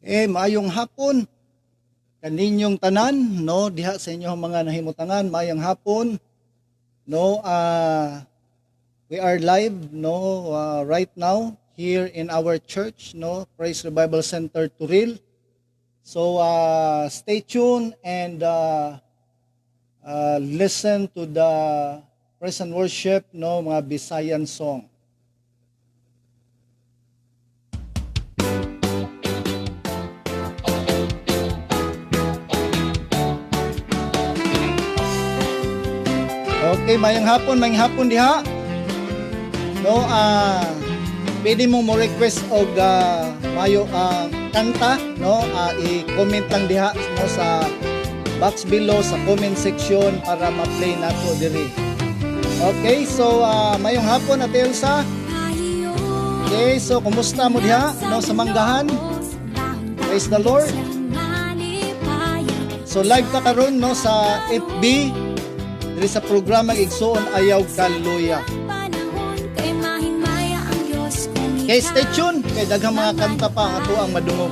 Maayong hapon kaninyong tanan, no, diha sa inyong mga nahimutangan, maayong hapon, no. We are live, no, right now here in our church, no, Praise Revival Center Turil. So stay tuned and listen to the praise and worship, no, mga Bisayan song. Okay, mayang hapon diha. No, pwede mo request og mayo kanta, no? I-comment lang diha no sa box below sa comment section para ma-play nato diri. Okay, so mayong hapon Ate Elsa. Okay, so kumusta mo diha no sa Manggahan? Praise the Lord. So live ta karon no sa FB diri sa programa Igsoon Ayaw'g Kaluya. Okay, stay tuned kay daghang mga kanta pa ang ato ang madungog.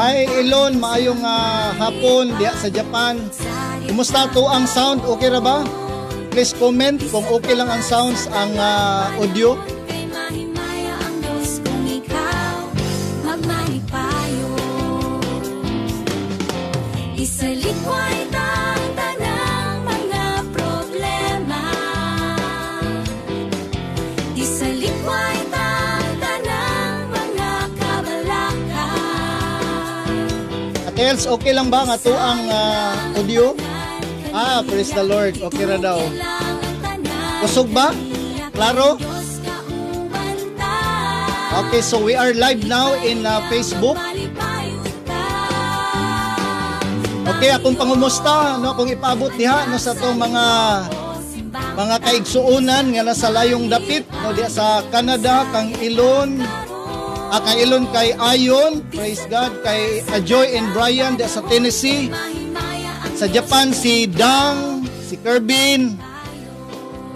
Hi Elon, maayong hapon diha sa Japan. Kumusta to ang sound? Okay ra ba? Please comment kung okay lang ang sounds, ang audio. Isalikway ang tanang mga problema. Isalikway ang tanang mga kabalaka. Ate Els, okay lang ba nga to ang audio? Praise the Lord. Okay ra daw. Kusog ba? Klaro? Okay, so we are live now in Facebook. Okay, akong pangumusta no kung ipaabot diha no sa tong mga kaigsuonan nga nasa layong dapit no diha sa Canada, kang Ilon, kang Ilon kay Ayon, praise God, kay Joy and Brian diha sa Tennessee. Sa Japan si Dang, si Kerbin,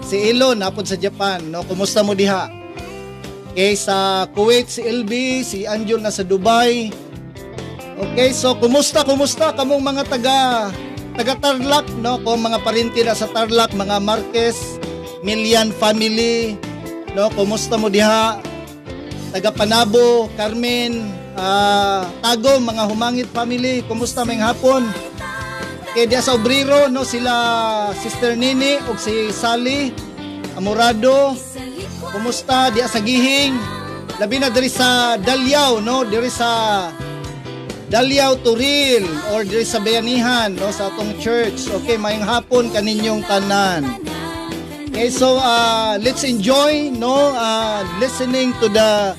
si Ilon napod sa Japan no. Kumusta mo diha? Okay, sa Kuwait si LB, si Anjol na sa Dubai. Okay, so kumusta kamong mga taga Tarlac no, kung mga parinti na sa Tarlac, mga Marquez, Milian family, no, kumusta mo diha? Taga Panabo, Carmen, Tago, mga Humangit family, kumusta mayong hapon? Okay, diha sa Obrero no, sila Sister Nini ug si Sally Amorado. Kumusta diha sa Gihing? Labi na diri sa Dalyao no, diri sa Ayaw'g Turil or diri sa bayanihan no sa atong church. Okay, mayong hapon kaninyong tanan. Okay, so let's enjoy no listening to the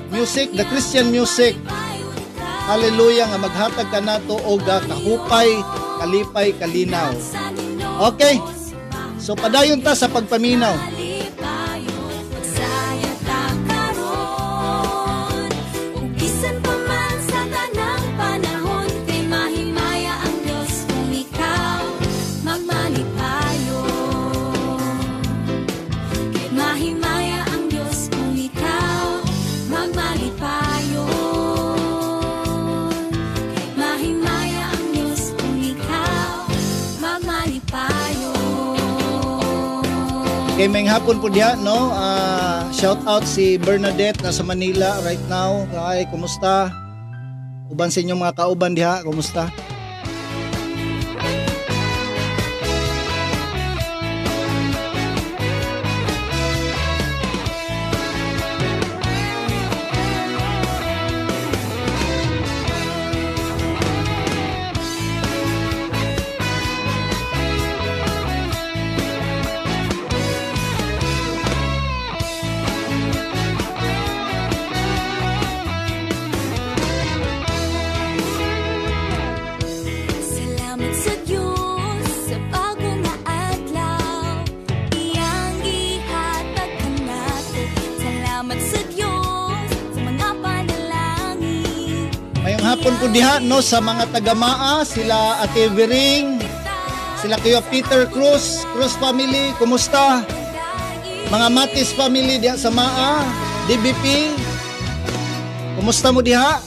music, the Christian music. Hallelujah, nga maghatag kanato og kahupay, kalipay, kalinaw. Okay. So padayon ta sa pagpaminaw. Okay, mayong hapon po diha no. Shout out si Bernadette na sa Manila right now. Hi, kumusta? Uban sa inyong mga kauban diha, kumusta? Hapon po diha no sa mga tagamaa, sila Ate Vering, sila Kuya Peter Cruz family, kumusta? Mga Matis family diha sa Maa, DBP. Kumusta mo diha?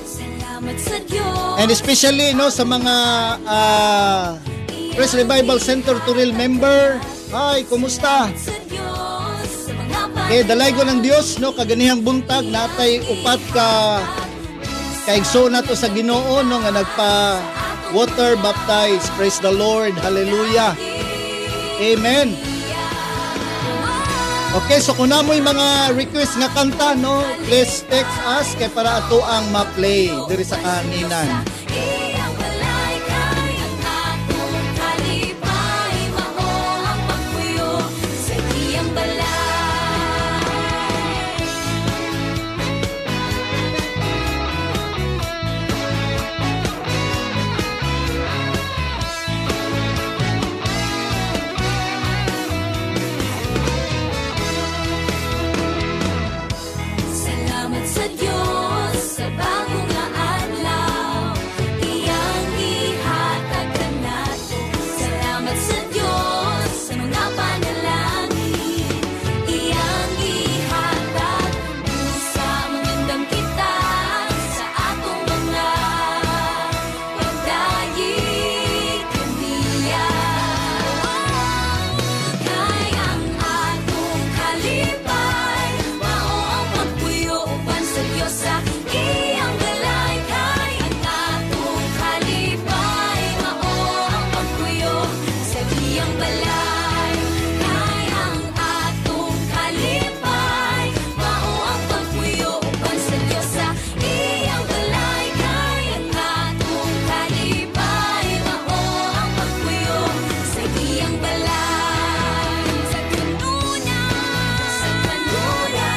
Salamat sa Diyos. And especially no sa mga Praise Revival Center Turil member. Hi, kumusta? Sa Diyos, sa mga Okay, dalay ko ng Dios no kaganihang buntag natay upat ka Igsoon nato sa Ginoo no nga nagpa water baptize. Praise the Lord. Hallelujah. Amen. Okay, so kung namoy mga request nga kanta, no, please text us kay para ato ang ma-play diri sa kaninan. iyang balay kay ang atong kalipay, mao ang pagpuyo sa iyang balay. Salamat sa Diyos sa bagong nga adlaw, iyang gihatag kanato. Salamat sa Diyos sa mga panalangin, iyang gihatag sa mangandam kita sa atong mga pagdayeg kaniya. Kay ang atong kalipay, mao ang pagpuyo uban sa Diyos sa iyang balay. Kay ang atong kalipay, mao ang pagpuyo sa iyang balay. Kay ang atong kalipay, mao ang pagpuyo uban sa Diyos sa iyang balay. Kay ang atong kalipay, mao ang pagpuyo sa iyang balay. Sa kanuna, sa kanuna,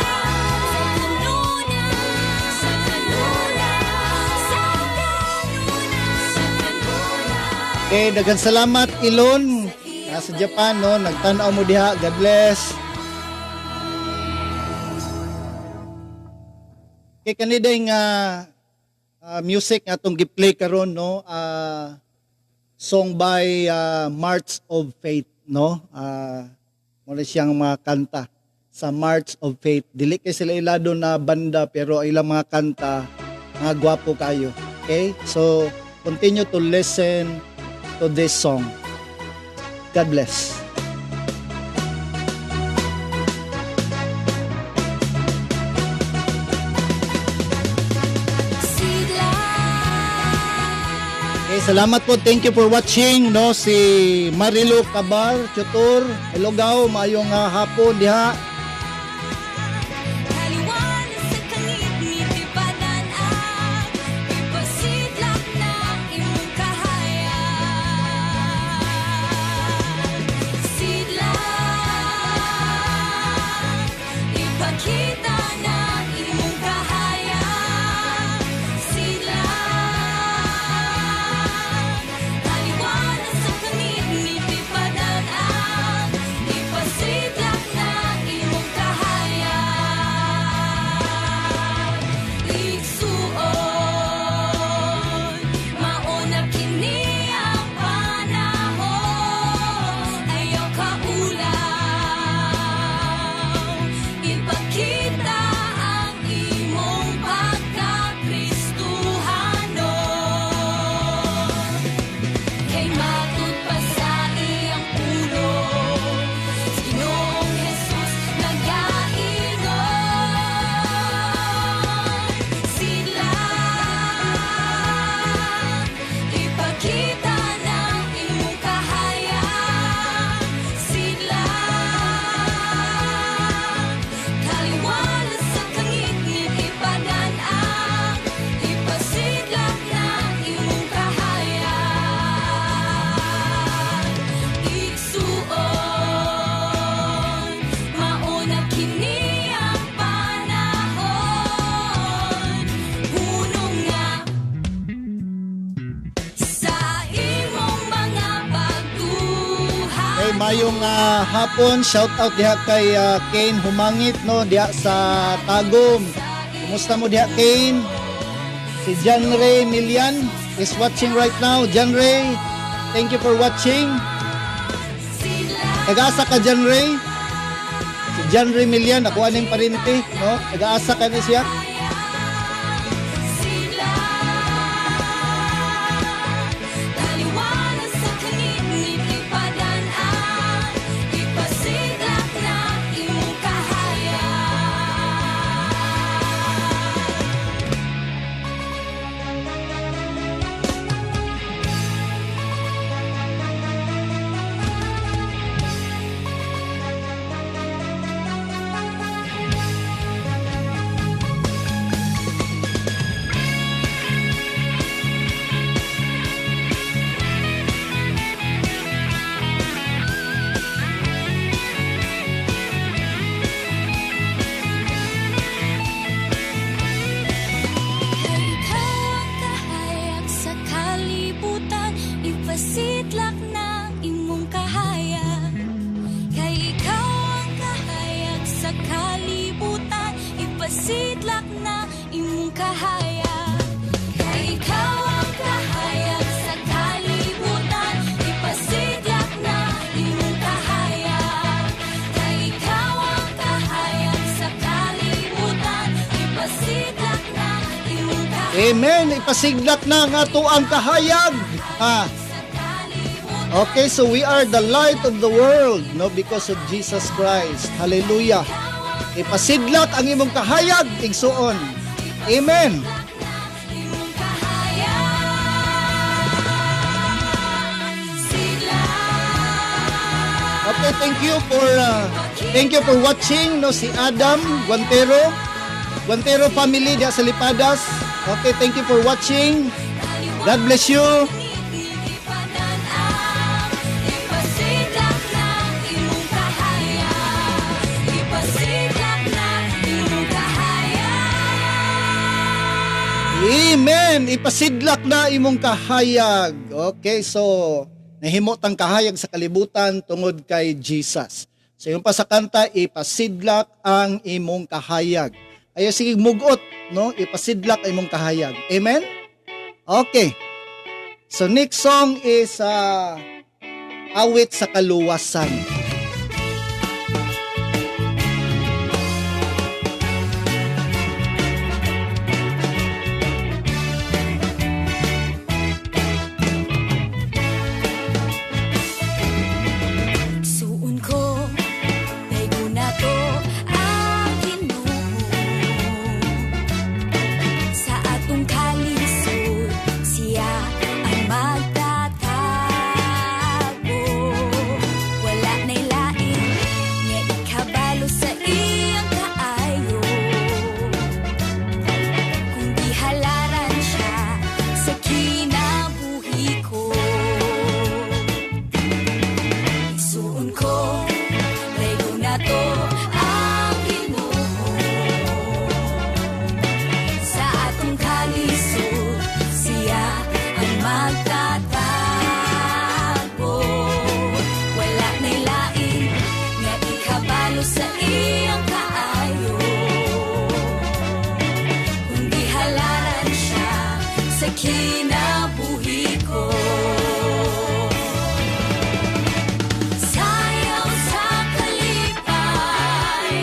sa kanuna, sa kanuna, sa kanuna. Okay, daghang salamat Ilon. Nasa Japan no, nagtan-aw mo diha. God bless. Okay, kaniday nga music nga atong gi-play karon no, song by March of Faith no. Muna siyang mga kanta sa March of Faith. Dili kay sila ilado na banda pero ilang mga kanta nga gwapo kayo. Okay? So continue to listen to this song. God bless. Sila Okay, salamat po. Thank you for watching no si Marilu Cabar Tutor. Hello gaw, maayong hapon diha. Kaliwanag sa kangit-ngit ibadan ang ipasidlak ng imong kahayag. Sidlak, ipakita ng imong kahayag. Sidlak, kaliwanag sa kangit-ngit ibadan ang ipasidlak ng imong kahayag. Igsoon, mauna kini ang panahon, ayaw kaulaw. Ipakita ang imong pagka-Kristuhano. Kay matud pa sa iyang pulo, si Ginoong Jesus nag-aingon. Sila ipakita ng imong kahayag. Sila kaliwanag sa kangit-ngit ibadan ang ipasidlak ng imong kahayag. Igsoon, mauna kini ang panahon, hunong nga sa imong mga pagduhay. Okay, mayong hapon. Shout out diha kay Kane Humangit no diha sa Tagum. Kumusta mo diha Kane? Si John Ray Milian is watching right now. John Ray, thank you for watching. Sila Nag-asa ka John Ray? Si John Remilian, nakuha ning parinti, no? Nag-aasa ka ni siya. Sila taliwanan sa kaningit ipadan-an, ipasidlak na imong kahayag. Kay ikaw ang kahayag sa kalibutan, ipasidlak na imong kahayag. Kay ikaw ang kahayag sa kalibutan, ipasidlak na imong kahayag. Kay ikaw ang kahayag sa kalibutan, ipasidlak na imong kahayag. Kay ikaw ang kahayag sa kalibutan, ipasidlak na imong kahayag. Amen. Ipasiglak na nga to ang kahayag. Ah, Sa kalibutan, okay, so we are the light of the world, no, because of Jesus Christ. Hallelujah. Ipasidlak ang imong kahayag, Igsoon. Amen. imong kahayag. Sila Okay, thank you for watching, no, si Adam Guantero family diya sa Lipadas. Okay, thank you for watching. God bless you. ipadan-an, ipasidlak na imong kahayag. Ipasidlak na imong kahayag. Amen. Ipasidlak na imong kahayag. Okay, so nahimo tang kahayag sa kalibutan tungod kay Jesus. So yung pa sa kanta, ipasidlak ang imong kahayag. Ayo sige mugot, no? Ipasidlak ang imong kahayag. Amen. Okay. So next song is Awit sa Kaluwasan. Igsoon ko, daygo na to ang Ginoo. Sa atong kalisod, siya ang magtatago. Wala na'y lain nga ikabalo sa iyang kaayo. Kung di halaran siya sa kinabuhi ko. Igsoon ko, daygo na to ang Ginoo. Sa atong kalisod, siya ang magtatago. Wala na'y lain nga ikabalo sa iyang kaayo. Kung di halaran siya sa kinabuhi ko. Sayaw sa kalipay,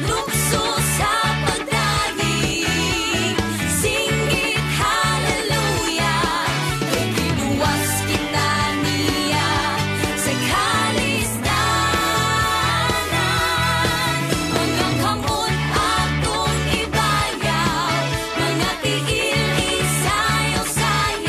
lukso sa pagdaig, singgit hallelujah, kay giluwas kita niya sa kalisdanan. Mga kamot atong ibayaw, mga tiil isayaw-sayaw.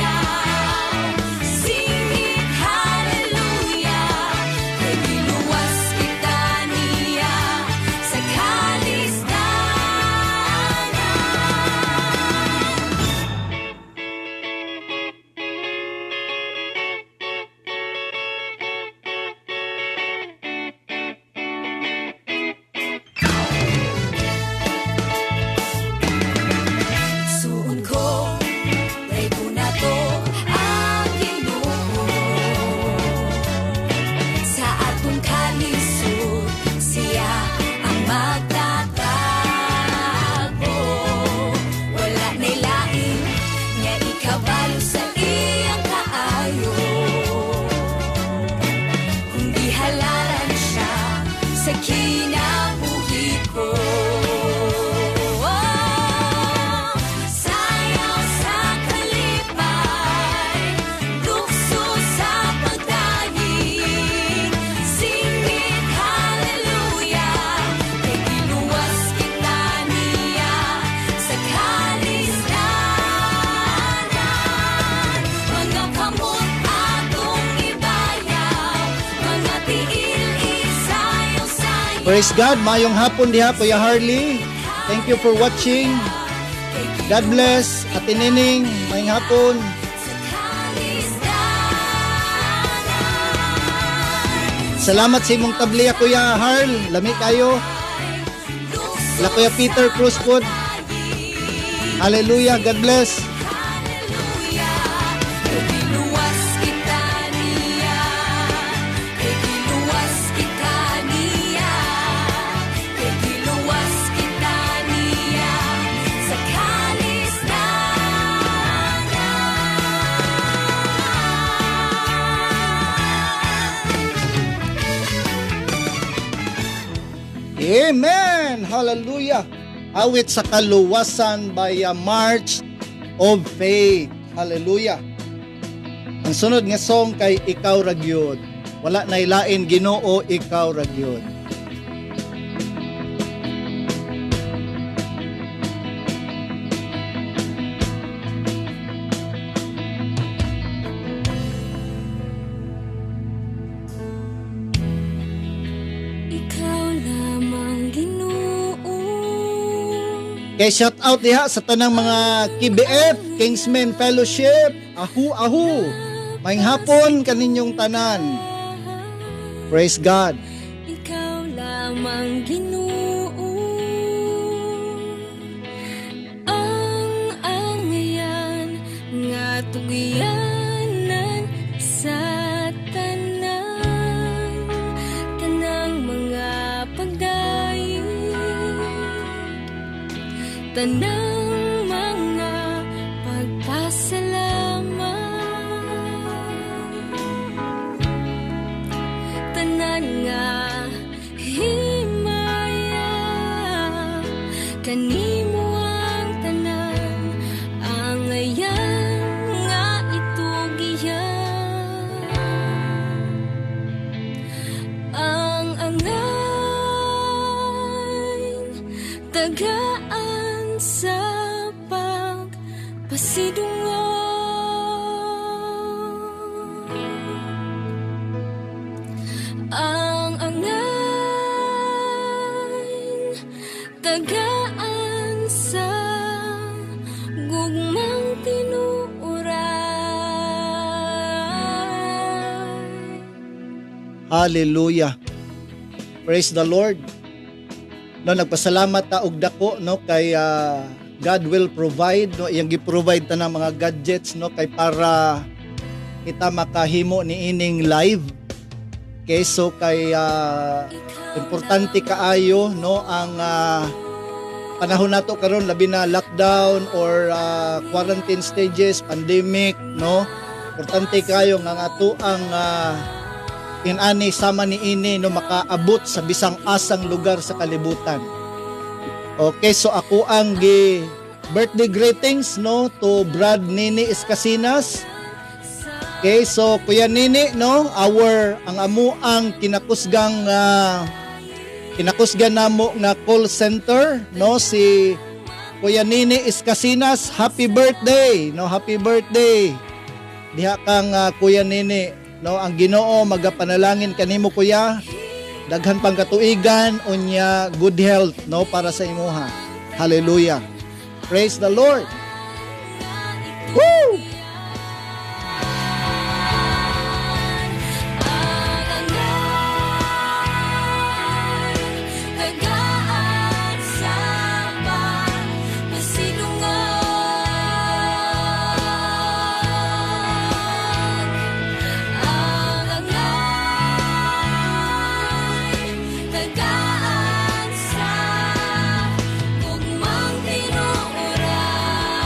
Praise God. Mayong hapon diha, Kuya Harley. Thank you for watching. God bless. Ate Nining, mayong hapon. Salamat sa imong tabliya, Kuya Harl. Lami kayo. La Kuya Peter Cruz po. Hallelujah. God bless. Amen! Hallelujah! Awit sa kaluwasan by a march of faith. Hallelujah! Ang sunod nga song kay Ikaw Ragyod. Wala na ilain Ginoo, Ikaw Ragyod. Kay shout out diha sa tanang mga KBF, Kingsmen Fellowship. Ahu. Maayong hapon kaninyong tanan. Praise God. Ikaw lamang Ginoo, ang angayan nga tugiyanan sa tanang mga pagdayon. Tanang mga pagpasalamat, tanan nga himaya, kanimo ang tanan, ang ayan nga itugiyan, ang angayn tagaan sa pagpasidungo, ang angayn tagaan sa gugmang tinuuray. Hallelujah. Praise the Lord. No, nagpasalamat ta og dako no kay God will provide no, iyang gi-provide ta ng mga gadgets no kay para kita makahimo ni ining live. Okay, so kay importante kaayo no ang panahon nato karon labi na lockdown or quarantine stages, pandemic no. Importante kayo nga ato ang inani sama ni ini no makaabot sa bisang asang lugar sa kalibutan. Okay, so ako ang birthday greetings no to Brad Nini Escasinas. Okay, so Kuya Nini no, ang amo ang kinakusgan namo nga call center no si Kuya Nini Escasinas. Happy birthday no, happy birthday. Diha kang Kuya Nini. No, ang Ginoo magapanalangin kanimo kuya. Daghan pang katuigan unya good health no para sa imuha. Hallelujah. Praise the Lord. Woo! Tagaan sa gugmang tinuuray.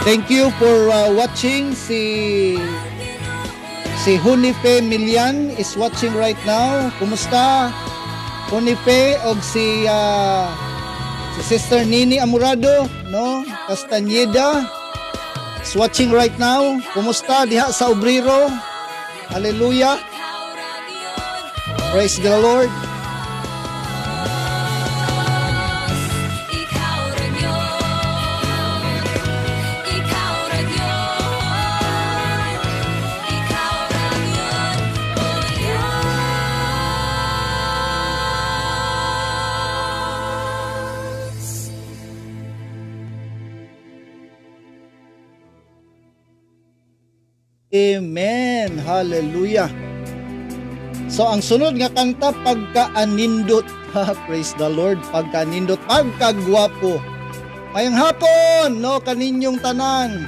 Thank you for watching. Si Hunife Milian is watching right now. Kumusta? Hunife og si Sister Nini Amurado, no? Castañeda is watching right now. Kumusta diha sa Obrero? Hallelujah. Praise the Lord. Amen. Hallelujah. So ang sunod nga kanta pagkaanindot. Praise the Lord. Pagkaanindot, pagkagwapo. Mayang hapon, no, kaninyong tanan.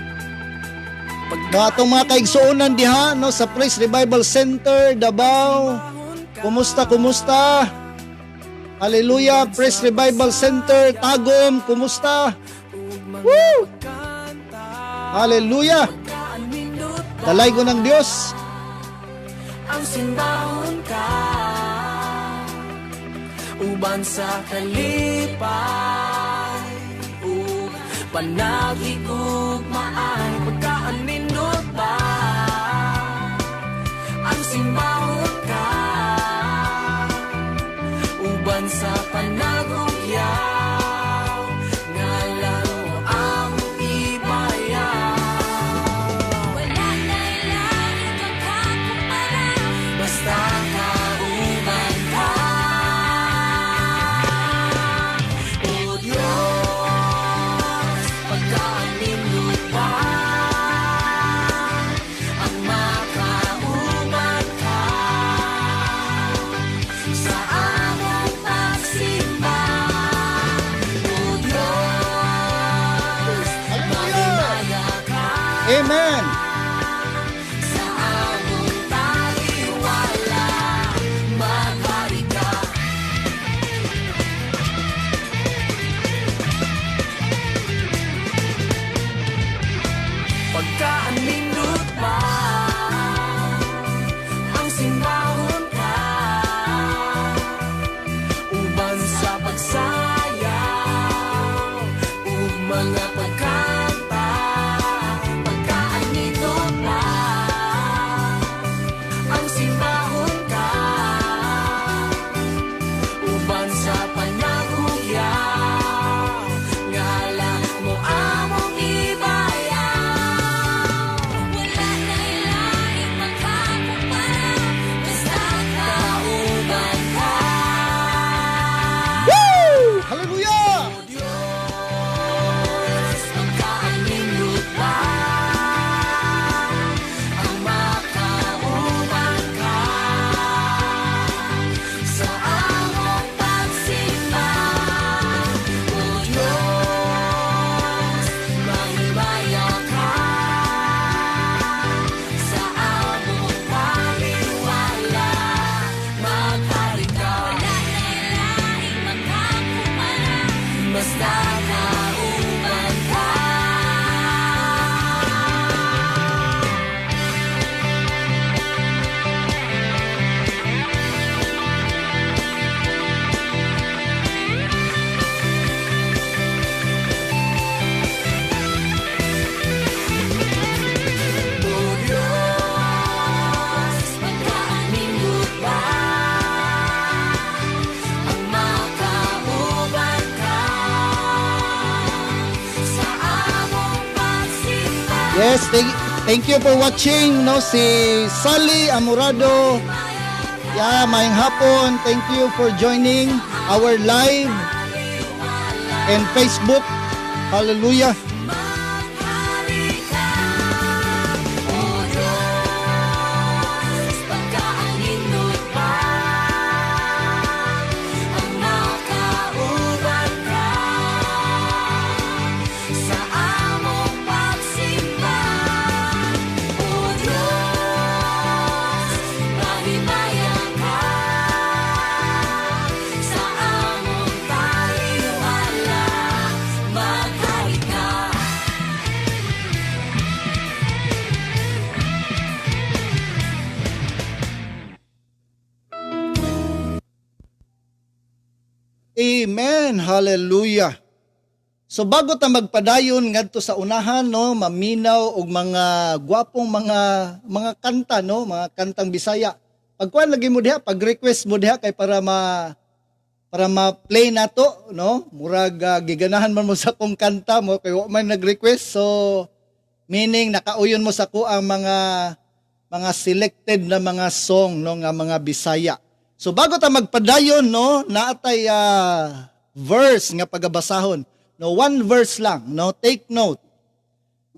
No, atong mga kaigsoonan diha, no, sa Praise Revival Center, Davao. Kumusta, kumusta? Hallelujah. Praise Revival Center, Tagum. Kumusta? Woo! Hallelujah. Dalay ko ng Diyos. Ang simbahon ka uban sa kalipay panagigug maay pagkaanindot ba ang simbahon ka uban sa panagugyaw ngalan mo ang ibayaw. Basta kauban ka, O Diyos, pagkaanindot ba ang makauban ka sa among pagsimba, O Diyos, mahimaya ka. Amen. Sa among taliwala, maghari ka. Pagkaanindot ba ang simbahon ka uban sa pagsayaw ug mga pagkanta. Pagkaanindot ba ang simbahon ka uban sa panagugyaw ngala mo among ibayaw. Wala na ilaing magkakumpara basta kauban ka. Woo! Hallelujah. O Diyos, pagkaanindot ba ang makauban ka sa among pagsimba, O Diyos, mahimaya ka sa among paniwala, maghari ka. Wala na ilaing magkakumpara basta kauban ka. O Diyos, pagkaanindot ba ang makauban ka sa among pagsimba. Yes, thank you for watching, no, si Sally Amorado. Yeah, mayang hapon. Thank you for joining our live and Facebook. Hallelujah. Maghari ka, O Diyos, pagkaanindot ba ang makauban ka sa among pagsimba, O Diyos, mahimaya ka sa among taliwala, maghari ka. Amen. Hallelujah. So bago ta magpadayon ngadto sa unahan no, maminaw og mga gwapong mga kanta no, mga kantang Bisaya. Pagkuan lagi mo diha, pag-request mo diha kay para ma-play nato no. Murag giganahan man mo sa kong kanta mo kay wa man nag-request. So meaning nakauyon mo sa ko ang mga selected na mga song no nga mga Bisaya. So bago ta magpadayon no, naatay verse nga pagabasahon. No, one verse lang, no, take note.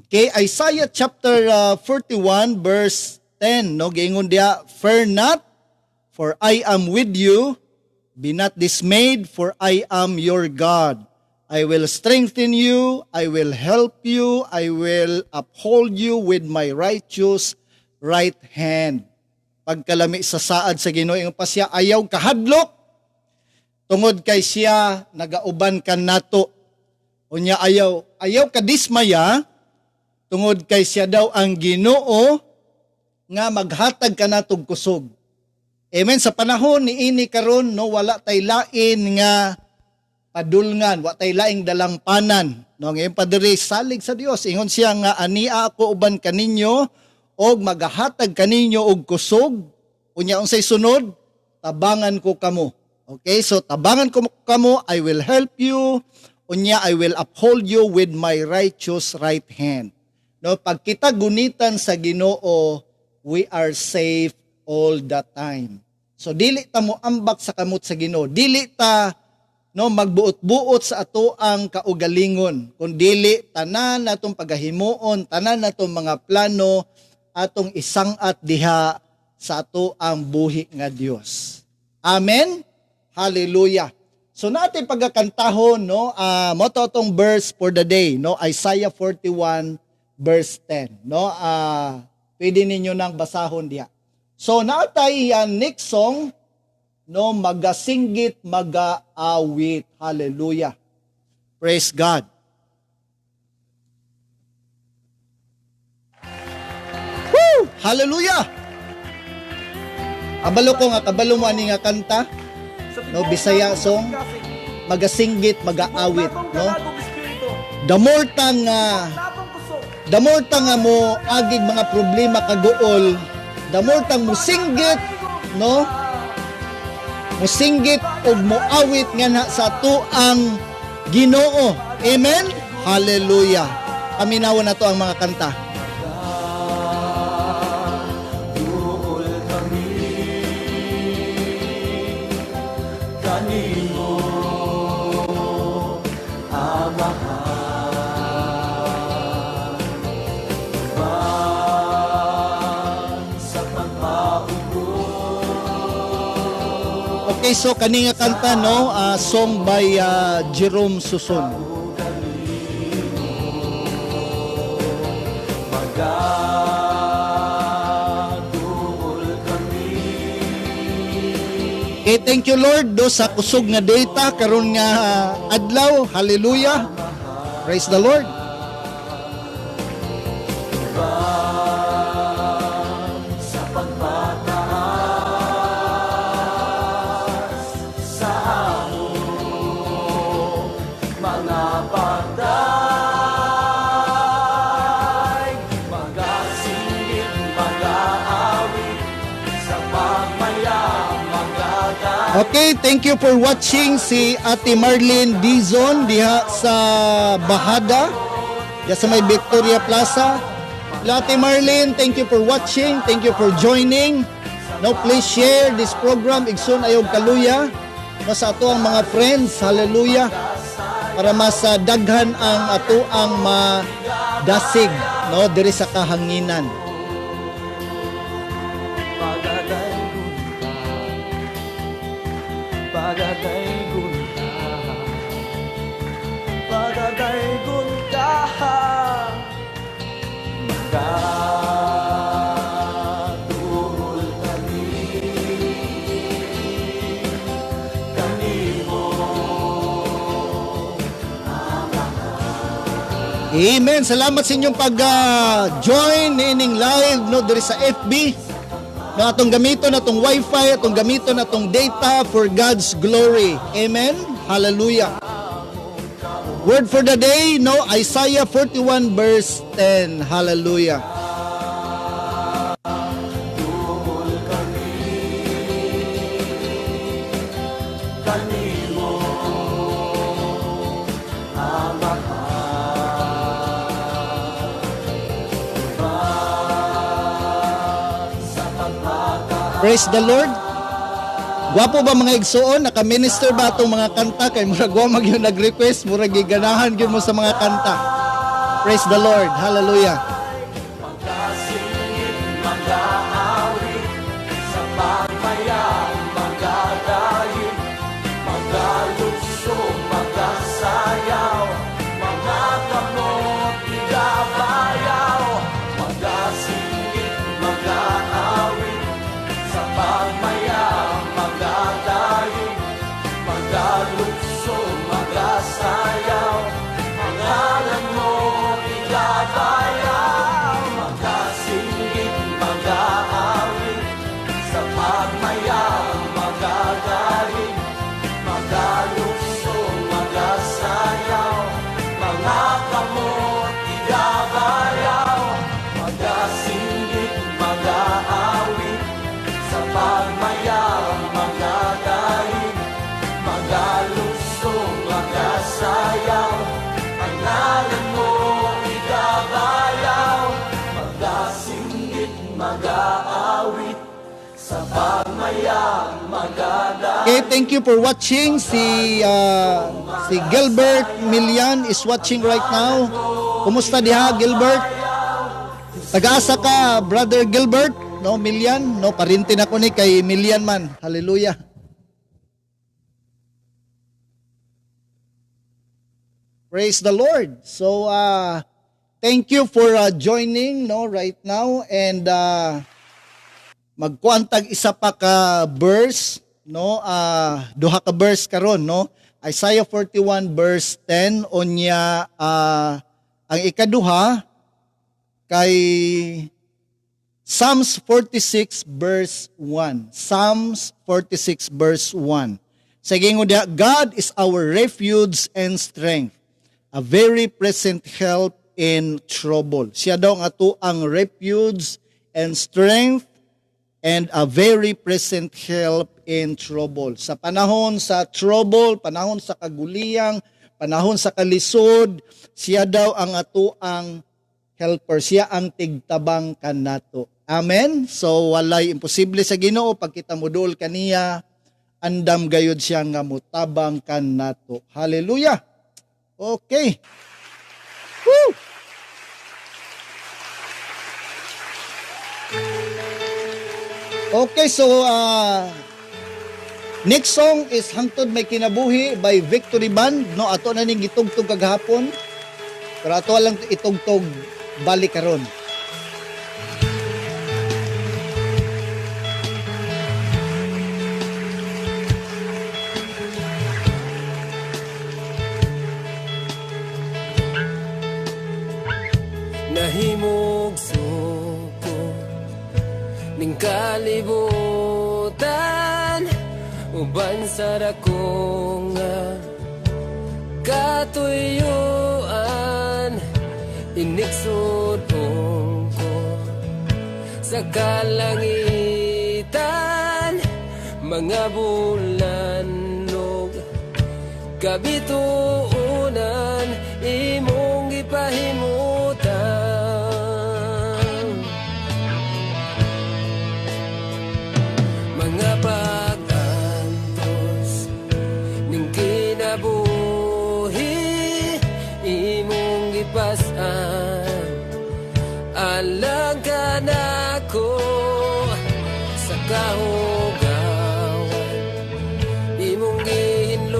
Okay, Isaiah chapter 41 verse 10, no, giingon diha, "Fear not, for I am with you. Be not dismayed, for I am your God. I will strengthen you, I will help you, I will uphold you with my righteous right hand." Pagkalami sa saad sa Ginoo, ingon pa siya, ayaw kahadlok, tungod kay siya nagauban kan nato. Unya ayaw kadismaya, tungod kay siya daw ang Ginoo nga maghatag kanatog kusog. Amen. Sa panahon ni ini karon no, wala tay lain nga padulngan, wala tay laing dalampanan. No, ngayon pa diri salig sa Dios, ingon siya nga ania ako uban kaninyo og maghatag kaninyo og kusog. Unya unsay sunod? Tabangan ko kamo. Okay, so tabangan ko kamo, I will help you. Unya, I will uphold you with my righteous right hand. No, pag kita gunitan sa Ginoo, we are safe all the time. So dili ta mo ambak sa kamot sa Ginoo. Dili ta no magbuot-buot sa ato ang kaugalingon. Kun dili tanan natong pagahimuon, tanan natong mga plano atong isangat diha sa ato ang buhi nga Dios. Amen. Hallelujah. So natin pagkakantahon no, mo to tong verse for the day no, Isaiah 41 verse 10 no. Pwede ninyo nang basahon diha. So natay yan next song no, magasinggit magaawit. Hallelujah. Praise God. Woo! Hallelujah. Kabalo ko nga, kabalo mo ani nga kanta. No, Bisaya song, magasinggit, magaawit, no? The more tang mo agig mga problema kaguol, the more tang musinggit, no? Musinggit og moawit nga na sa tuang Ginoo. Amen. Hallelujah. Aminawan na to ang mga kanta. Okay, so kani nga kanta no, song by Jerome Suson. Okay, thank you Lord do sa kusog nga data karon nga adlaw. Hallelujah. Praise the Lord. Okay, thank you for watching si Ate Marlene Dizon diha sa Bahada, diha sa may Victoria Plaza. Ate Marlene, thank you for watching, thank you for joining. Now please share this program Igsoon Ayaw'g Kaluya no, sa ato ang mga friends. Hallelujah. Para mas daghan ang ato ang madasig no diri sa kahanginan. Pagdaygon ka, magdadul kanimo. Amen. Salamat sa inyong pag-join ining live no diri sa FB. No atong gamiton atong wifi, atong gamiton atong data for God's glory. Amen. Hallelujah. Word for the day, no, Isaiah 41 verse 10. Hallelujah. Kanimo Praise the Lord. Gwapo ba mga igsoon? Naka-minister ba itong mga kanta? Kay murag wa mag yung nag-request, murag giganahan yun mo sa mga kanta. Praise the Lord. Hallelujah. Magkasingit, mag-aawit, sa pagmayang magdadahil, magkalukso, magkasayaw, mga kamot, igabayaw. Magkasingit, mag-aawit, sa pagmayang magdadahil, magkalukso, magkasayaw, pangalan mo igabayaw. Magkasingit, mag-aawit, sa pagmayang magdadahil, magkalukso, magkasayaw, mga kamot igabayaw. Magkasingit, mag-aawit, sa pagmayang magdadahil, magkalukso, magkasayaw, pangalan mo igabayaw. Magkasingit, mag-aawit, sa pagmayang magdadahil. Okay, thank you for watching. Si Gilbert Milian is watching right now. Kumusta diha, Gilbert? Taga-asa ka, Brother Gilbert? No, Milian? No, parintin ako ni kay Milian man. Hallelujah. Praise the Lord. So, thank you for joining, no, right now. And magkuantag isa pa ka verse, no, duha ka verse karon, no. Isaiah 41 verse 10 onya ang ikaduha kay Psalms 46 verse 1. Psalms 46 verse 1. Sige ngo dia, God is our refuge and strength, a very present help in trouble. Siya daw ang ato ang refuge and strength and a very present help in trouble. Sa panahon sa trouble, panahon sa kaguliyang, panahon sa kalisod, siya daw ang ato ang helper. Siya ang tigtabang kanato. Amen? So, walay imposible sa Ginoo pag kita modul kaniya, andam gayud siya nga mutabang kanato. Hallelujah! Okay. Woo! Okay, so next song is Hangtod May Kinabuhi by Victory Band. No, ato na ning gitugtog kagahapon. Pero ato lang itugtog balik karon. Nahimog suko ning kalibutan, uban sa dako nga katuyuan, iniksod ko sa kalangitan, mga bulanog kabituunan, imong gipahimutan. Mga pag-antos ning kinabuhi, imong gipasan, alang ka nako sa kahugawan, imong gihinluan,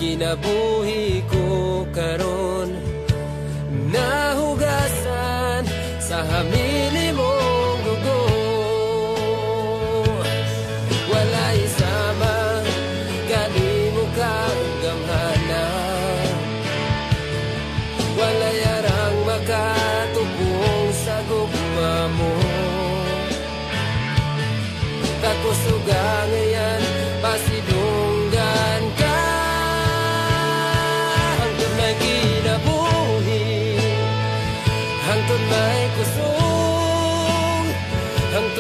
kinabuhi ko karon, nahugasan sa hamili mong dugo. Walay sama kanimo kang gamhana, walay arang makatubong sa gugma mo. Takusugang yan pasidong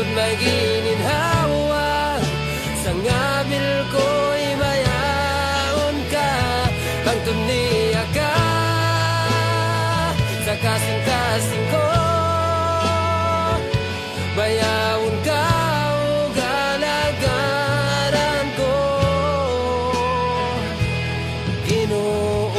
hangtod may gininhawa sa ngabil ko'y mayaon ka, hangtod niya ka sa kasing-kasing ko, bayawon ka o galagaran ko, Ginoo.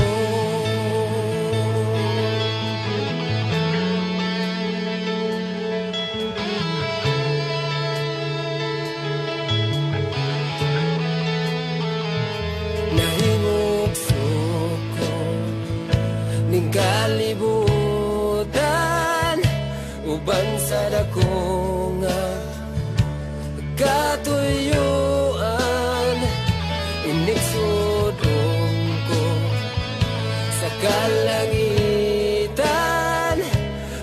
Nahimog suko ning kalibutan, uban sa dako nga katuyuan, inigsudong ko sa kalangitan,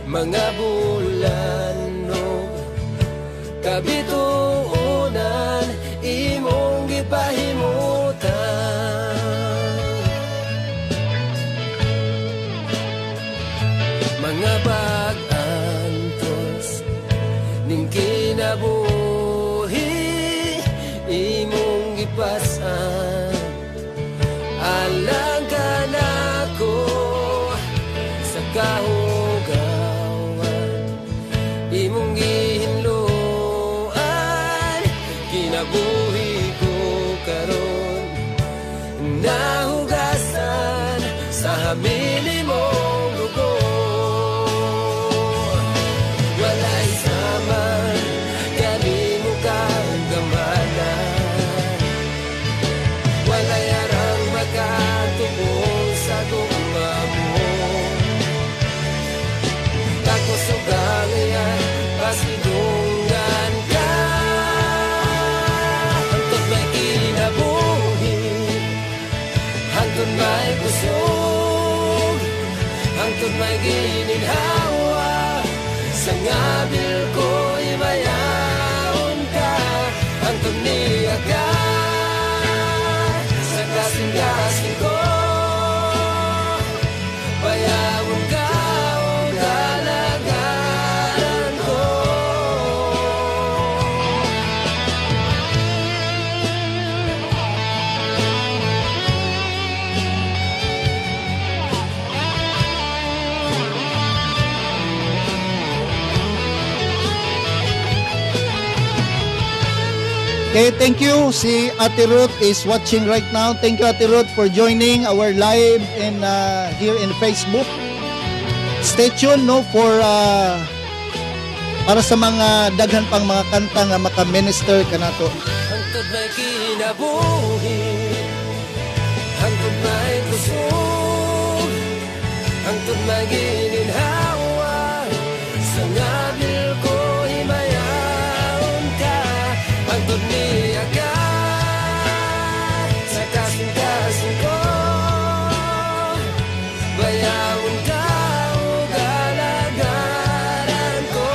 mga bulan no kabituunan, imong gipahimutan. Mga pag-antos ning kinabuhi, imong gipasan, alang ka nako sa kahugawan, imong gihinluan, kinabuhi ko karon, nahugasan sa hamili mong dugo. Walay saman, kanimo kang gamanan, walay arang makatubong sa gugma mo. Takos o galayan, pasidunggan ka, hangtod may kinabuhi, hangtod may kusog, hangtod may gininhawa, sa ngabil ko'y mayaon ka, hangtod niya ka sa kasing-kasing ko, bayawon ka o galagaran ko. Okay, thank you. Si Ate Ruth is watching right now. Thank you, Ate Ruth, for joining our live in here in Facebook. Stay tuned no for para sa mga daghan pang mga kanta nga maka-minister kanato. Hangtod may kinabuhi, hangtod may kusog, hangtod may gininhawa, sa ngabil ko'y mayaon ka, hangtod niya ka sa kasing-kasing ko, bayawon ka o galagaran ko,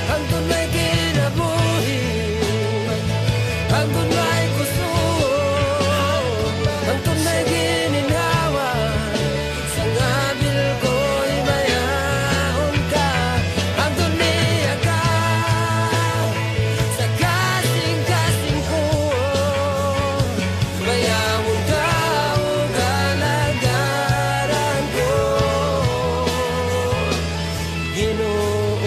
hangtod may kinabuhi, hangtod may kusog, hangtod may gininhawa, sa ngabil ko'y mayaon ka, hangtod niya ka sa kasing-kasing ko, bayawon ka o galagaran ko, Ginoo.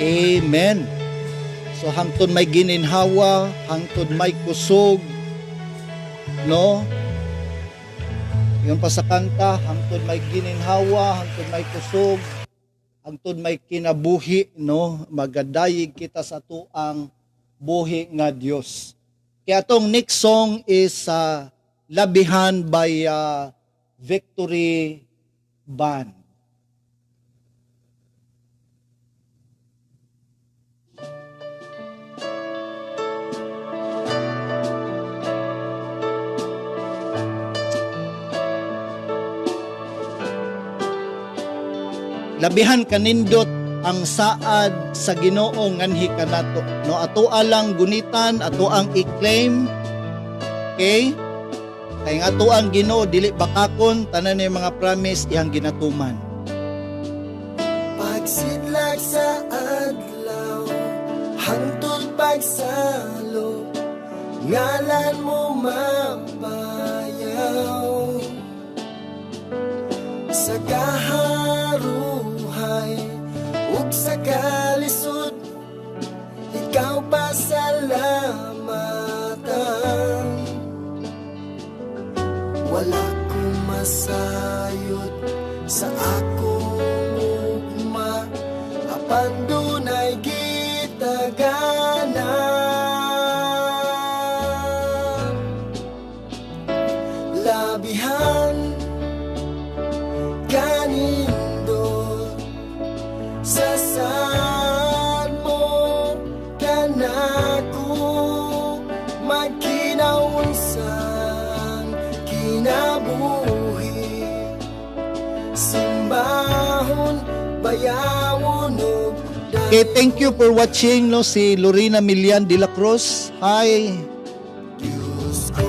Amen. So hangtod may gininhawa, hangtod may kusog, no? Yung pa sa kanta, hangtod may gininhawa, hangtod may kusog, hangtod may kinabuhi, no? Magadayig kita sa tuang buhi nga Dios. Kaya atong next song is Labihan by Victory Band. labihan kanindot ang saad sa Ginoo nganhi kanato. No, ato alang gunitan, ato ang i-claim. Okay? Kay nga ato ang Ginoo dili bakakon tanan ni mga promise iyang ginatuman. Pagsidlag sa adlaw, hangtod pagsalo, ngalan mo mabayaw. Sa kaharuhay, ug sa kalisod, ikaw pasalamatan. Wala kong masayod sa akong ugma, apan dunay gitagana. Labihan kanindot sa saan mo kanako, magkinaunsan kinabuhi, simbahon bayawon ug Okay, thank you for watching no si Lorena Milian de la Cruz. Hi. Diyos ko.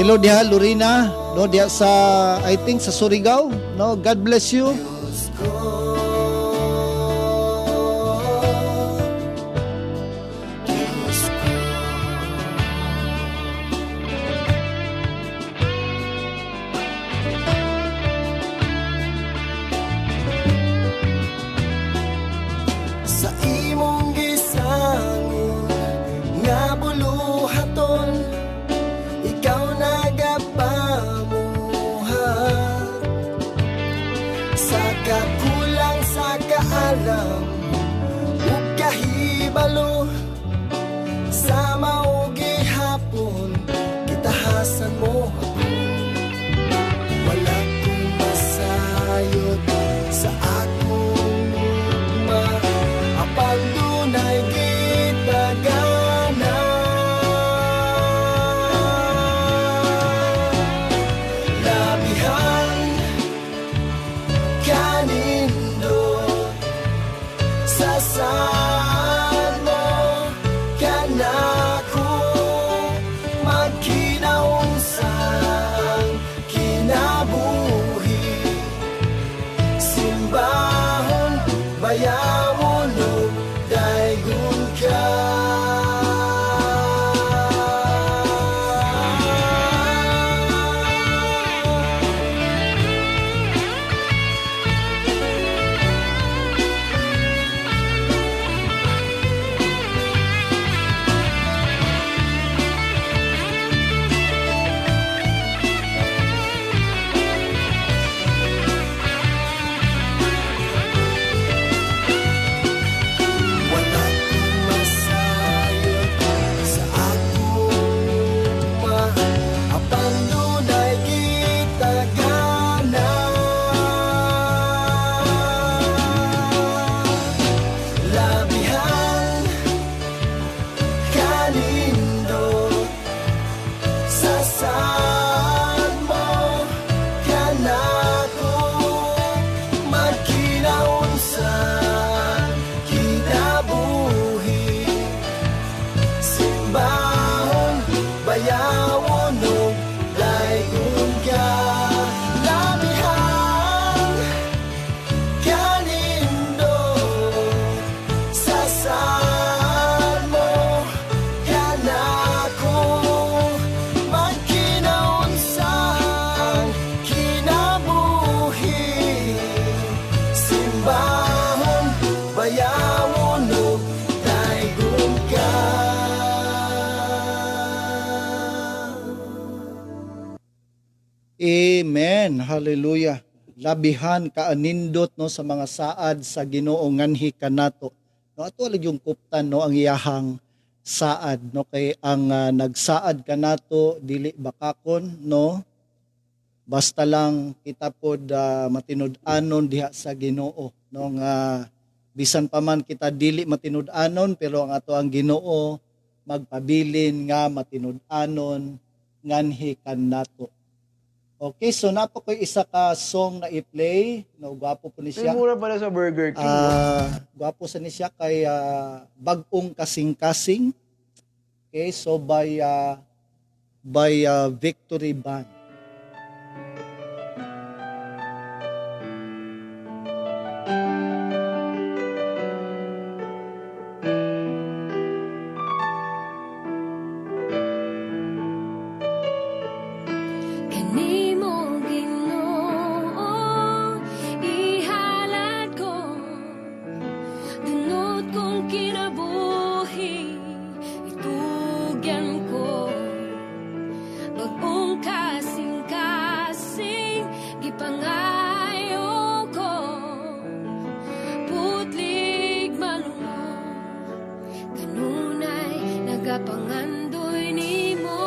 Hello diha Lorena, no diha sa I think sa Surigao. No, God bless you. Diyos ko. Diyos ko. Sa imong gisangon nga buluhaton, ikaw nagapamuhat. Sa kakulang sa kaalam ug kahibalo, sa mao gihapon gitahasan mo ako. Wala kong masayod sa akong ugma, apan dunay gitagana. Labihan kanindot sa saan mo kanako, magkinaunsan kinabuhi, simbahon bayawon ug daygon ka. Wala kong masayod sa akong ugma, apan dunay gitagana. Labihan kanindot sa saan mo kanako, magkinaunsan kinabuhi, simbahon bayawon ug daygon ka. Labihan kanindot sa saan mo kanako, magkinaunsan kinabuhi, simbahon bayawon ug daygon ka. Amen. Hallelujah. Labihan kaanindot no sa mga saad sa Ginoo nganhi kanato. No ato lang yung kuptan no ang iyahang saad no kay ang nagsaad kanato dili bakakon no. Basta lang kita pod matinud-anon diha sa Ginoo no nga bisan pa man kita dili matinud-anon pero ang ato ang Ginoo magpabilin nga matinud-anon nganhi kanato. Okay, so napo ko isa ka song na i-play. No, gwapo po ni May siya. mura pala sa Burger King. Gwapo sa ni siya kay Bagong Kasing-Kasing. Okay, so by Victory Band. Kanimo Ginoo ihalad ko dunot kong kinabuhi itugyan ko bagong kasing-kasing gipangayo ko putlig malungo kanunay nagapangandoy nimo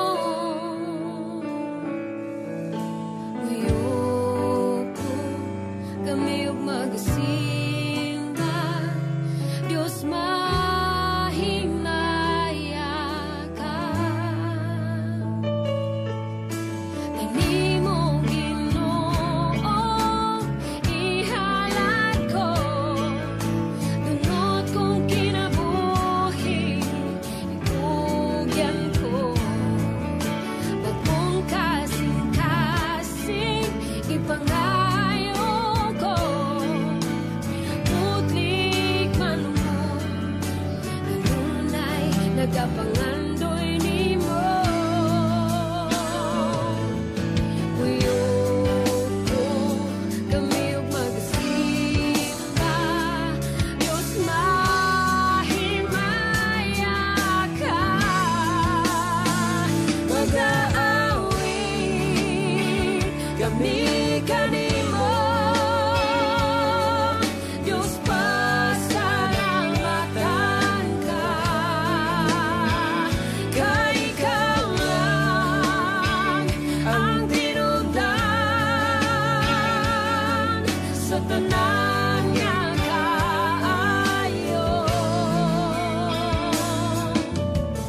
Uyoko kami ug magasimba Dios mahimaya ka Kanimo Ginoo ihalad ko dunot kong kinabuhi itugyan ko bagong kasing-kasing ipangayo ko putlig manungo kanunay nagapangandoy nimo Uyoko kami ug magasimba Dios mahimaya ka mag-aawit kami kanimo Dios pasalamatan ka kay ikaw lang ang tinubdan sa tanan niya kaayo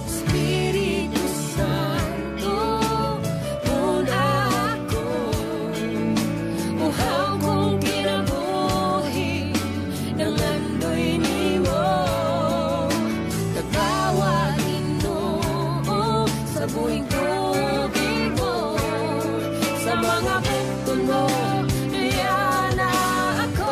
Espiritu Santo kung ako uhaw kong kinabuhi nangandoy nimo katawagin Ginoo sa buhing tubig mo sa mga bukton mo diyan na ako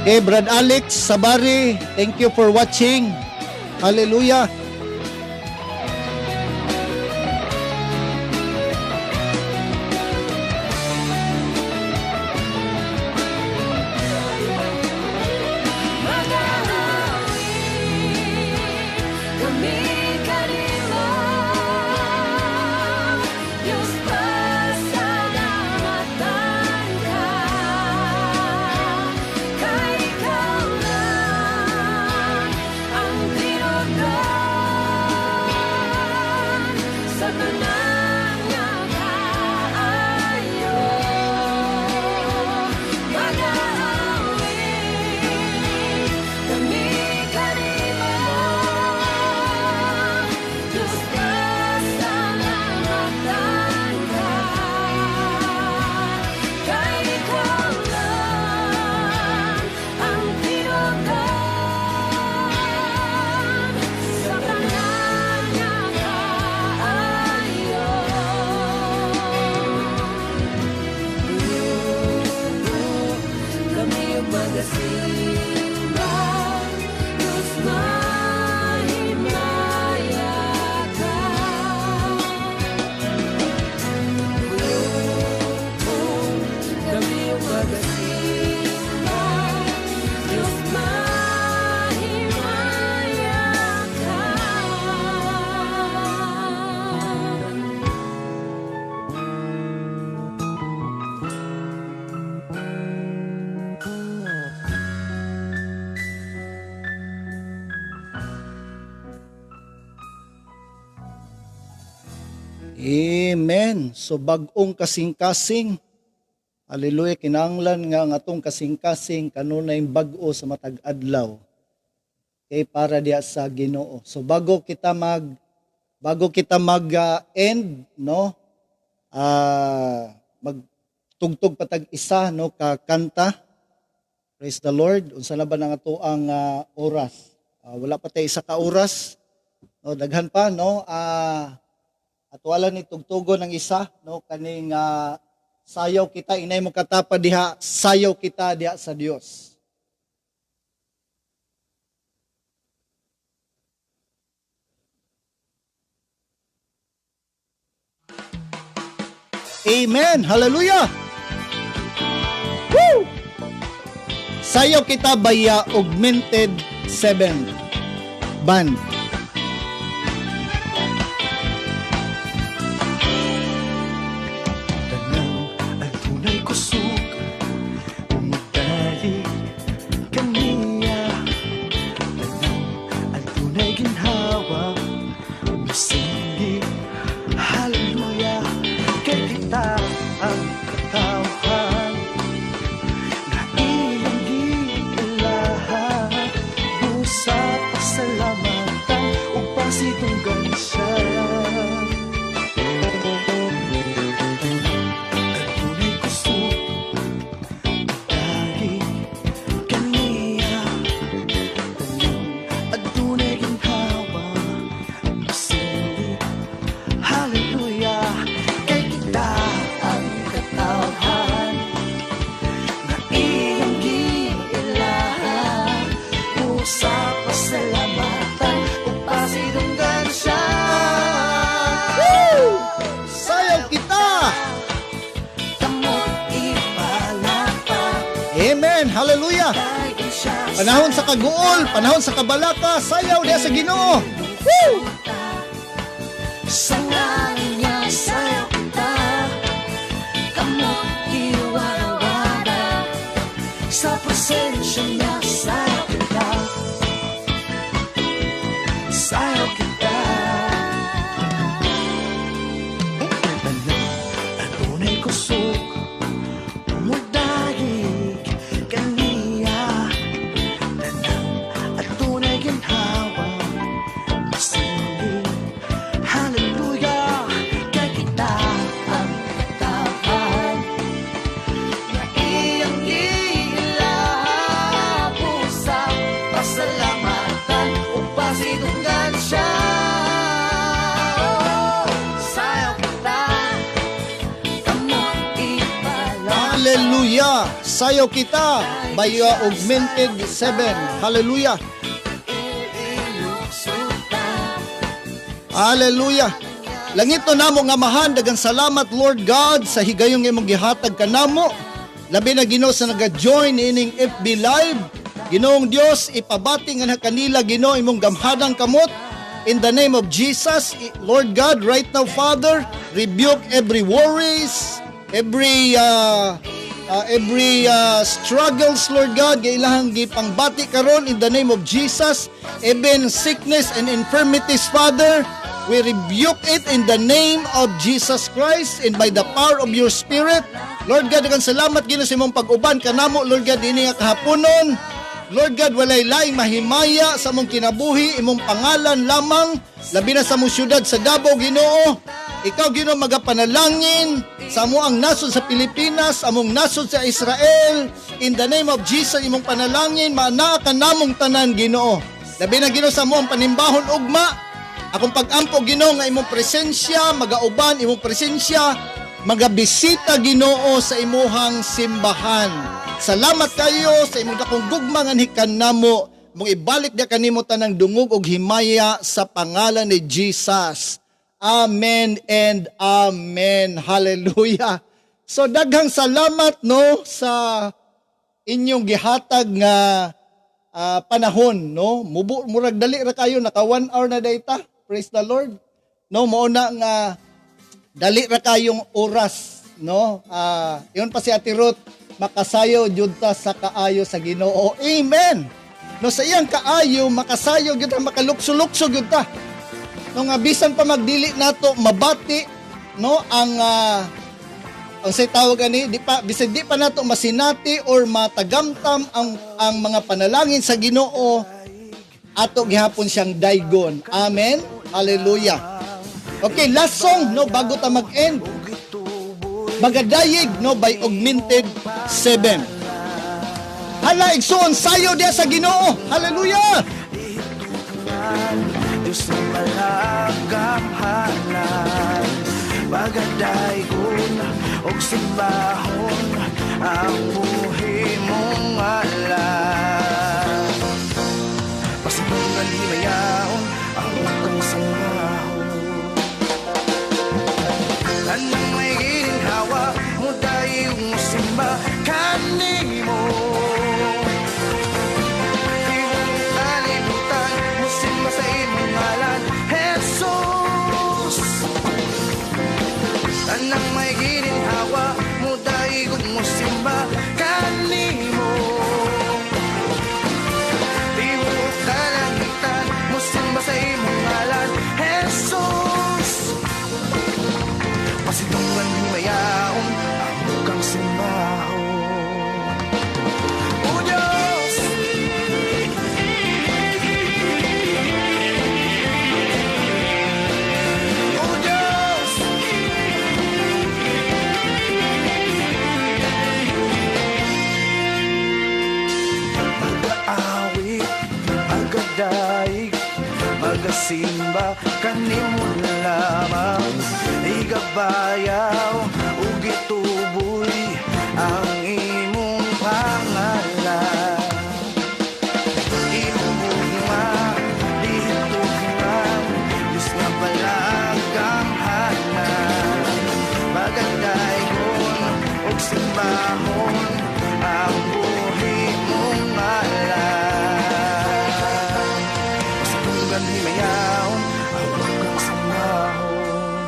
Okay, Brad Alex Sabari, thank you for watching. Hallelujah. Mag-aawit kami kanimo Diyos pasalamatan ka kay ikaw lang ang tinubdan Amen. So bag-ong kasing-kasing. Hallelujah. Kinahanglan nga ang atong kasing-kasing kanunay bag-o sa matag adlaw. Kay para diya sa Ginoo. So bago kita mag-end, no? Magtugtog patag isa, no, ka kanta. Praise the Lord. Unsa na ba nang ato ang oras? Wala pa tayo isa ka oras. No, daghan pa, no? At wala ni tugtugon ng isa, no, kaning sayaw kita inay mo katapa diha, sayaw kita diha sa Dios. Amen. Hallelujah. Woo! Sayaw kita by Augmented 7 Band. Amen. Hallelujah. Panahon sa kaguol, panahon sa kabalaka, sayaw diya sa Ginoo. Woo! Sa ngalan niya, sayaw kita. Kamot iwara-wara. Sa presensya niya, sayaw kita. Sayaw kita. Adunay kusog, mudahig kaniya. Tanang adunay ginhawa, masindig. Hallelujah, kay kita ang katapan. Na iyang gilabo sa pasalamatan upang sinunggan siya. Sayaw kita, kamot ipala. Hallelujah. Sayaw kita by Augmented 7. Hallelujah. Hallelujah. Langito namo nga mahan, dagang salamat Lord God sa higayong imong gihatag kanamo. Labi na Ginoo sa naga-join ining FB Live. Ginoong Dios, ipabati nga na kanila Ginoo imong gamhadang kamot. In the name of Jesus, Lord God, right now Father, rebuke every worries, every struggles, Lord God, gailahang gipangbati karon in the name of Jesus. Even sickness and infirmities, Father, we rebuke it in the name of Jesus Christ and by the power of your Spirit. Lord God, daghang salamat Ginoo sa imong pag-uban kanamo, Lord God, ini nga kahaponon. Lord God, walay laing mahimaya sa mong kinabuhi, imong pangalan lamang, labi na sa mong syudad sa Davao, Ginoo. Ikaw, Ginoo, magapanalangin sa amoang nasod sa Pilipinas, among nasod sa Israel. In the name of Jesus, imong panalangin, maana ka namong tanan, Ginoo. Labi na, Ginoo, sa amoang panimbahon ugma. Akong pag-ampo, Ginoo, nga imong presensya, magauban, imong presensya, magabisita, Ginoo, sa imuhang simbahan. Salamat kayo sa imong dakong gugma nga hikan namo. Mong ibalik dia kanimo tanang dungog og himaya sa pangalan ni Jesus. Amen and amen. Hallelujah. So daghang salamat no sa inyong gihatag nga panahon no. Murag dali ra kayo, naka 1 hour na dayta. Praise the Lord. No, mao na nga dali ra kayong oras no. Iyon pa si Ate Ruth, makasayo jud ta sa kaayo sa Ginoo. Amen. No, sa iyang kaayo makasayo gyud ta, makalukso-lukso gyud ta. No nga bisan pa magdili nato mabati, no ang say tawag ani di pa bisag di pa nato masinati or matagamtam ang mga panalangin sa Ginoo, ato gihapon siyang daygon. Amen. Hallelujah. Okay, last song no bago ta mag-end. Magadayig no by Augmented 7. Hala Igsoon sayo dia sa Ginoo. Hallelujah. Diyos na malagamhanan, pagadaygon og simbahon ang buhi mong alam. Pasinungan himayaon ang ukang sangahon, kanang may gininhawa mo dayong simba kanimo. Sa imong ngalan, Jesus. Tanang may gininhawa mo daigog mo simba kanimo. Tibuok kalangitan mo simba sa imong ngalan, Jesus. Pasidungan himayaon ang bukang simbahon. O Diyos, daig magasimba kanimo lamang, igabayaw ug gituboy ang imong pangalan. Imugma dihitugman Diyos nga balaganghanan, magandaygon ug simbahon ang buhi mong alam. Himayaon ang bukang sangahon.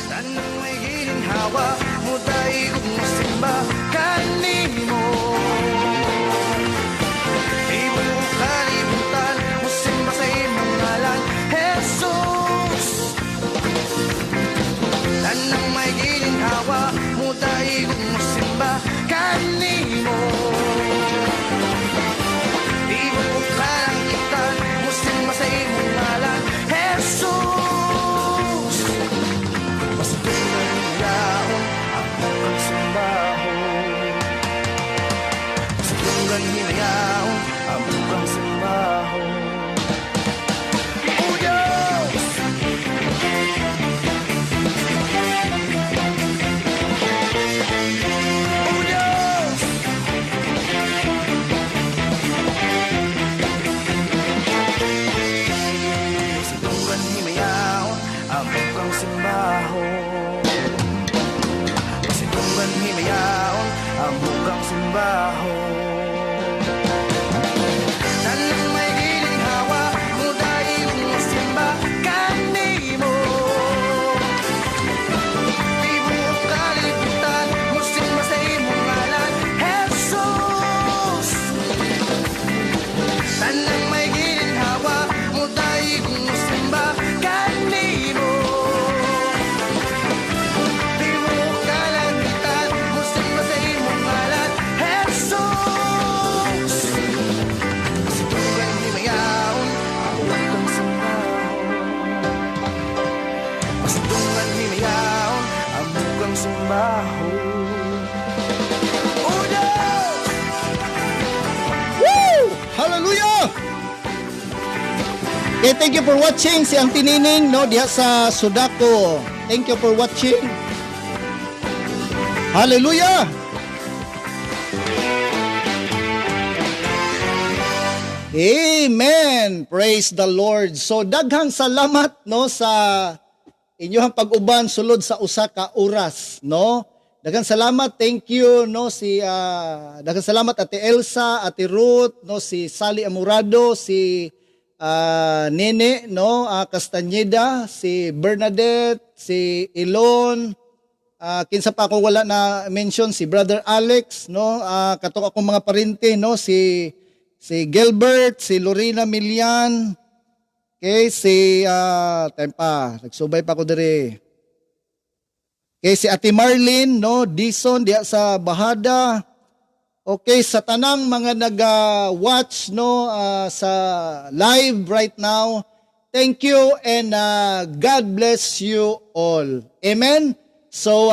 Tanang may gininhawa mo daigog mo simba kanimo. Ibuok kalibutan mo simba sa imong ngalan, Jesus. Tanang may gininhawa mo daigog mo simba kanimo. Ibuok kalangitan mo simba sa imong ngalan, Jesus. Pasidungan himayaon ang bukang simbahon. Pasidungan himayaon ang bukang simbahon. O Diyos, o Diyos, pasidungan himayaon ang bukang simbahon. Pasidungan himayaon ang bukang simbahon. Tanang may gininhawa mo daigog mo simba kanimo. Tibuok kalibutan mo simba sa imong ngalan, Jesus. Tanang may gininhawa mo daigog mo simba kanimo. Tibuok kalangitan mo simba sa imong ngalan, Jesus. Pasidungan himayaon ang bukang simbahon. Pasidungan himayaon ang bukang simbahon. O Diyos, Woo! Hallelujah! Okay, thank you for watching si Ang Tinining no diha sa Sudako. Thank you for watching. Hallelujah! Amen. Praise the Lord. So daghang salamat no sa inyong pag-uban sulod sa usa ka oras no. Daghang salamat, thank you no si daghang salamat Ate Elsa, Ate Ruth, no si Sally Amurado, si Nene no, Castañeda, si Bernadette, si Elon, kinsa pa ako wala na mention, si Brother Alex no, katok akong mga parente no, si Gilbert, si Lorena Milian, Okay, si tempa, nagsubay pa ko diri. Okay, si Ate Marlene, no, Dison diya sa Bahada. Okay, sa tanang mga nag-watch no sa live right now. Thank you and God bless you all. Amen. So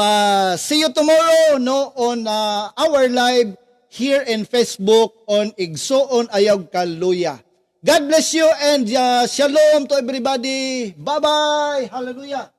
see you tomorrow no on our live here in Facebook on Igsoon Ayaw'g Kaluya. God bless you and shalom to everybody. Bye-bye. Hallelujah.